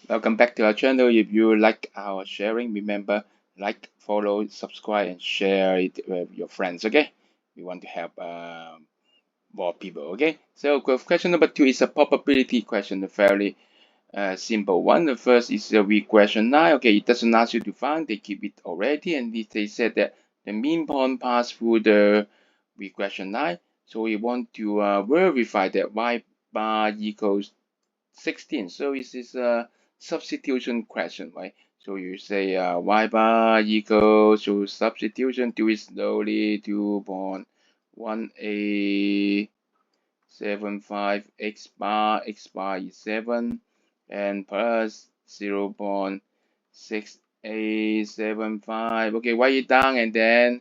Welcome back to our channel. If you like our sharing, remember like, follow, subscribe, and share it with your friends. Okay, we want to help more people. Okay, so question number 2 is a probability question, a fairly simple one. The first is a regression line. Okay, it doesn't ask you to find; they give it already, and they said that the mean point passed through the regression line. So we want to verify that y bar equals 16. So this is a substitution question, right? So you say y bar equals to substitution, do it slowly, 2.1875 x bar is 7 and plus 0.6875. Okay, write it down and then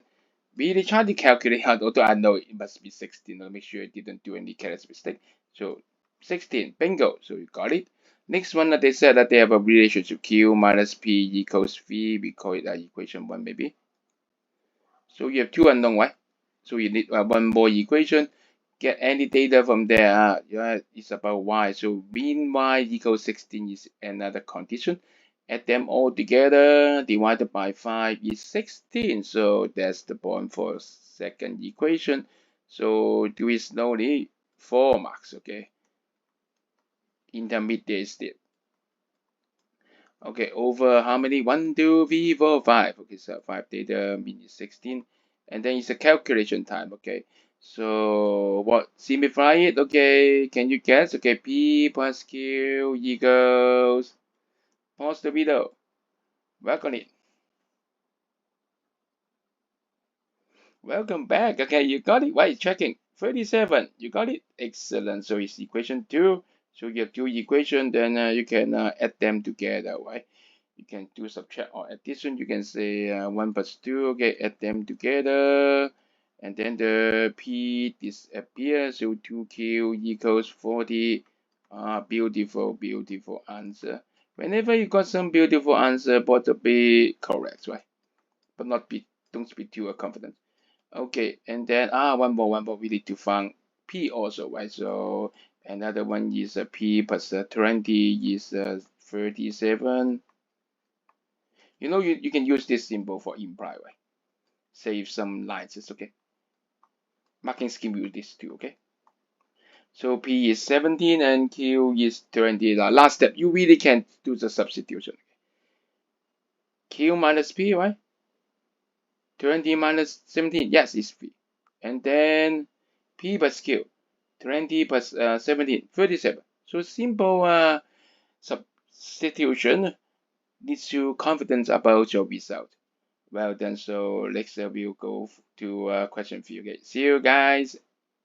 really try to calculate out, although I know it must be 16. I'll make sure I didn't do any careless mistake. So 16, bingo. So you got it. Next one that they said that they have a relationship Q minus P equals V. We call it equation 1 maybe. So you have two unknown, right? So you need one more equation. Get any data from there. Yeah, it's about y. So mean y equals 16 is another condition. Add them all together, divided by 5 is 16. So that's the point for second equation. So do it slowly. 4 marks, okay? Intermediate state. Okay, over how many? 1, 2, 3, 4, 5. Okay, so 5 data means 16. And then it's a calculation time, okay? So what simplify it? Okay, can you guess? Okay, P plus Q equals, pause the video. Work on it. Welcome back. Okay, you got it. Right, checking. 37. You got it. Excellent. So it's equation 2. So you have two equations, then you can add them together, right? You can do subtract or addition. You can say 1 plus 2. Okay, add them together. And then the P disappears. So 2Q equals 40. Beautiful, beautiful answer. Whenever you got some beautiful answer, both be correct, right? But not be, don't be too confident. Okay, and then one more. We need to find P also, right? So another one is P plus 20 is 37. You know, you can use this symbol for imply, right? Save some lines, it's okay. Marking scheme use this too, okay? So P is 17 and Q is 20. The last step, you really can do the substitution. Q minus P, right? 20 minus 17, yes, it's P. And then P plus Q. 20 plus 17, 37. So simple substitution needs you confidence about your result. Well done. So next we'll go to question 3. Okay. See you guys.